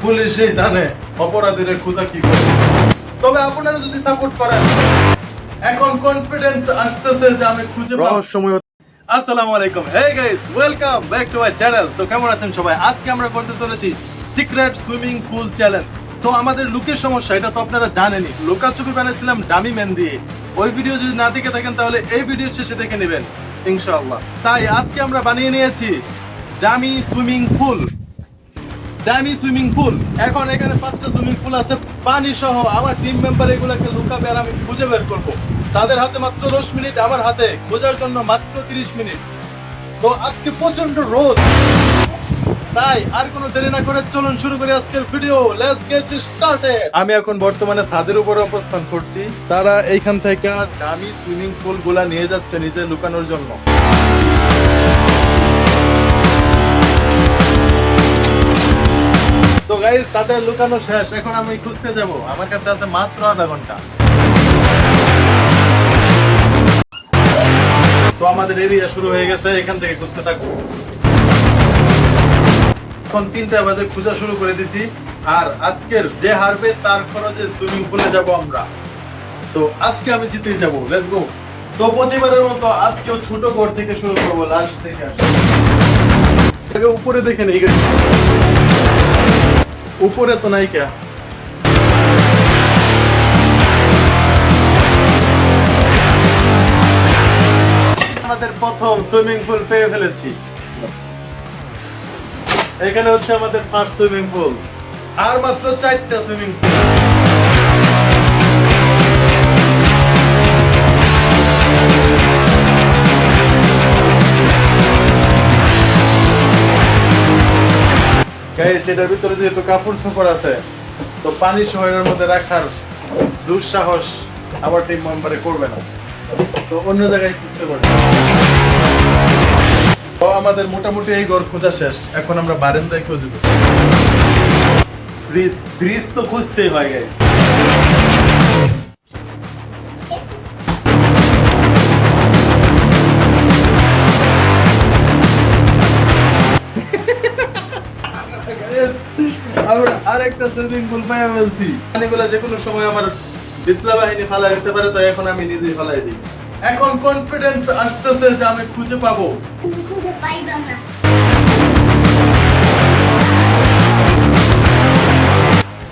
পুলিশই জানে অপরাধীরা খোঁজা কি করে। তবে আপনারা যদি সাপোর্ট করেন, এখন কনফিডেন্স আসতেছে যে আমি খুঁজে রহস্যময়। আসসালামু আলাইকুম, hey guys, welcome back to my channel. তো কেমন আছেন সবাই? আজকে আমরা করতে চলেছি সিক্রেট সুইমিং পুল চ্যালেঞ্জ। তো আমাদের লুকের সমস্যা, এটা তো আপনারা জানেনই। লুকাচুপি বানাইছিলাম ডামি ম্যান দিয়ে। ওই ভিডিও যদি না দেখে থাকেন তাহলে এই ভিডিওর শেষে দেখে নেবেন ইনশাআল্লাহ। তাই আজকে আমরা বানিয়ে নিয়েছি dummy swimming pool. Dummy swimming pool. এখন এখানে 5টা সুইমিং পুল আছে পানি সহ। আমার টিম মেম্বার এগুলোকে লুকাবে আর আমি খুঁজে বের করবো। তাদের হাতে মাত্র 10 মিনিট, আমার হাতে খোঁজার জন্য মাত্র 30 মিনিট। তো আজকে প্রচন্ড রোদ, তাই আর কোনো দেরি না করে চলুন শুরু করি আজকের ভিডিও। Let's get started. আমি এখন বর্তমানে ছাদের উপরে অবস্থান করছি। তারা এইখান থেকে ডামি সুইমিং পুল গুলা নিয়ে যাচ্ছে নিজে লুকানোর জন্য। তো গাইস, তাদের লুকানো শেষ, এখন আমি খুঁজতে যাব। আমার কাছে আছে মাত্র আধা ঘন্টা। তো আমাদের এরিয়া শুরু হয়ে গেছে, এখান থেকে খুঁজতে থাকবো। এখন 3টা বাজে, খোঁজা শুরু করে দিছি। আর আজকের যে হারবে তার খরচে সুইমিং পুলে যাব আমরা। তো আজকে আমি জিতেই যাব, লেটস গো। তো প্রতিবারের মতো আজকেও ছোট ঘর থেকে শুরু করবো, লাস্ট থেকে আসবো। উপরে দেখে নেই, উপরে তো নাই কে। আমাদের প্রথম সুইমিং পুল পেয়ে ফেলেছি। এখানে হচ্ছে আমাদের ফার্স্ট সুইমিং পুল। আর মাত্র 4টা সুইমিং পুল। গাইস, এটার ভিতরে যেহেতু কাপড় চোপড় আছে, তো পানি শহরের মধ্যে রাখার দুঃসাহস আমার টিম মেম্বারে করবে না। তো অন্য জায়গায় খুঁজতে পারবে। তো আমাদের মোটামুটি এই ঘর খোঁজা শেষ। এখন আমরা বারান্দায় খুঁজব। ফ্রিজ তো খুঁজতেই হয় গাইস। আমরা আরেকটা সুইমিং পুল পাইয়া ফেলছি। পানিগুলা যে কোনো সময় আমার বিপ্লব বাহিনী ফালাই দিতে পারে, তাই এখন আমি নিজেই ফালাই দিই। এখন কনফিডেন্স আসতেছে যে আমি খুঁজে পাবো। খুঁজে পাইবা না।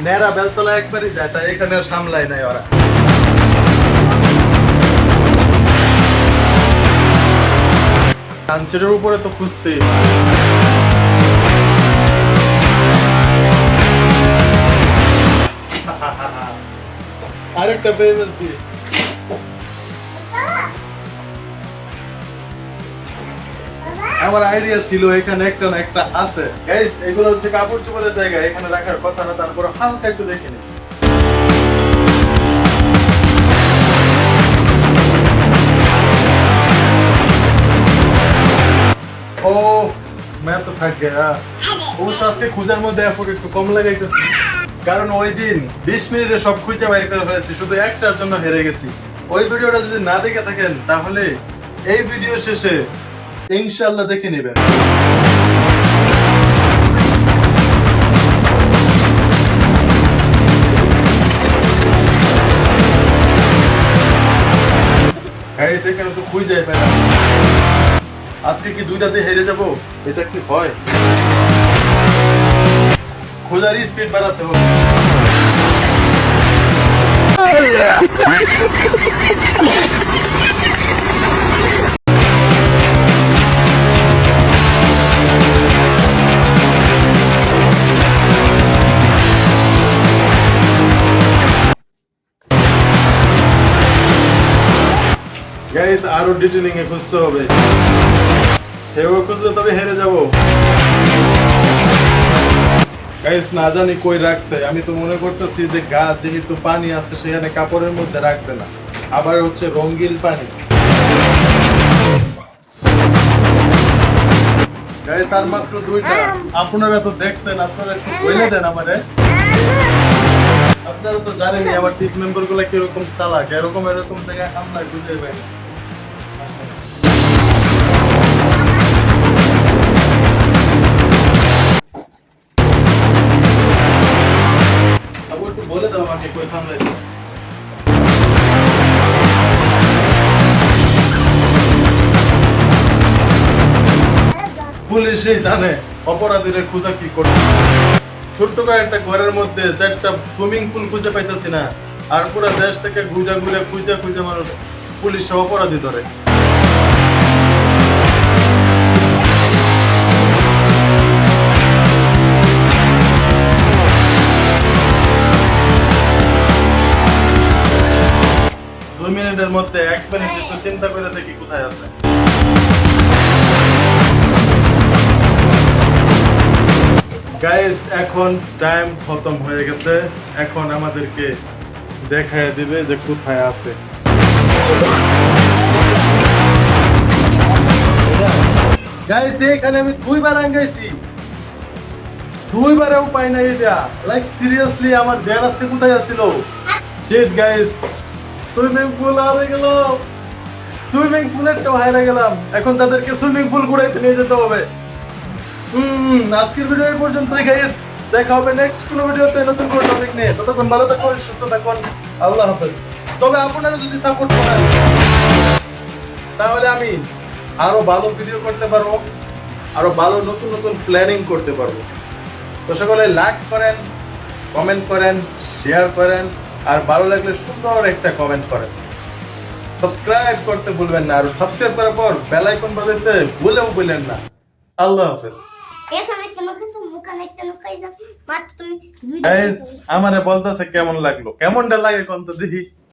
নেরা বেলতলা একবারই যায়, তাই এখানে আর সামলাই নাই ওরা। সানসেটের উপরে তো খুঁজতেই। আরেকটা পেয়ে ফেলছি। আমার আইডিয়া ছিল এখানে একটা না একটা আছে। গাইস, এগুলো হচ্ছে কাপড় চোপড়ের জায়গা, এখানে রাখার কথা না। তারপর হালকা একটু দেখে নিই। ও मैं तो थक गया। অবশ্য আজকে খোঁজার মধ্যে এফোর্ট একটু কম লাগাইতেছি, কারণ ওই দিন 20 মিনিটে সব খুঁজে বাইরে করে ফেলেছি, শুধু একটার জন্য হেরে গেছি। ওই ভিডিওটা যদি না দেখে থাকেন তাহলে এই ভিডিও শেষে ইনশাআল্লাহ দেখে নেবেন। গাইস, এখানে তো খুঁজে পেলাম। আজকে কি 2টাতে হেরে যাব? এটা কি হয়? খোঁজার স্পিড বাড়াতে হবে। গাইস, আরো ডিটেইলিং এ খুঁজতে হবে। সেও খুঁজলে তবে হেরে যাব। গাইস, না জানি কই রাখছে। আমি তো মনে করতেছি যে গাছ যেহেতু পানি আছে সেখানে কাপড়ের মধ্যে রাখবে না, আবার হচ্ছে রঙিন পানি। গাইস, আর মাত্র 2টা। আপনারা তো দেখছেন, আপনারা একটু বলে দেন আমারে। আপনারা তো জানেনই আমার টিম মেম্বার গুলা কিরকম চালাক, এরকম জায়গায় আমরা খুঁজে পাই না। আমাকে কই থামলাইছে পুলিশই জানে অপরাধীরা খুঁজা কি করছে ছোট্ট একটা ঘরের মধ্যে চারটা সুইমিং পুল খুঁজে পাইতেছি না আর পুরো দেশ থেকে ঘুরে ঘুরে খুঁজে খুঁজে মানুষ পুলিশ অপরাধী ধরে দুই মিনিটের মধ্যে 1 মিনিট একটু চিন্তা করে দেখি কোথায় আছে গাইস এখন টাইম খতম হয়ে গেছে এখন আমাদেরকে দেখায় দিবে যে কোথায় আছে গাইস এখানে আমি দুইবার আঙ্গাইছি দুইবারেও পাই না এটা লাইক সিরিয়াসলি আমার ধ্যান আসতে কোথায় আছিল শিট গাইস সুইমিং পুল হারিয়ে গেল সুইমিং পুলেরটাও হারিয়ে গেলাম এখন তাদেরকে সুইমিং পুল ঘুরাইতে নিয়ে যেতে হবে আজকের ভিডিও এই পর্যন্তই গাইস দেখা হবে নেক্সট কোনো ভিডিওতে নতুন কোনো টপিক নিয়ে ততক্ষণ ভালো থাকুন সুস্থ থাকুন আল্লাহ হাফেজ তবে আপনারা যদি সাপোর্ট করেন তাহলে আমি আরো ভালো ভিডিও করতে পারবো আরো ভালো নতুন নতুন প্ল্যানিং করতে পারবো তো সকলে লাইক করেন কমেন্ট করেন শেয়ার করেন আর ভালো লাগলে সুন্দর একটা কমেন্ট করেন সাবস্ক্রাইব করতে ভুলবেন না আর সাবস্ক্রাইব করার পর বেল আইকন বাজাতে ভুলেন না আল্লাহ হাফেজ এখানে একটা নৌকায় যাও মাত্র তুমি গাইস আমারে বলতেছে কেমন লাগলো কেমনটা লাগে কোন তো দেখি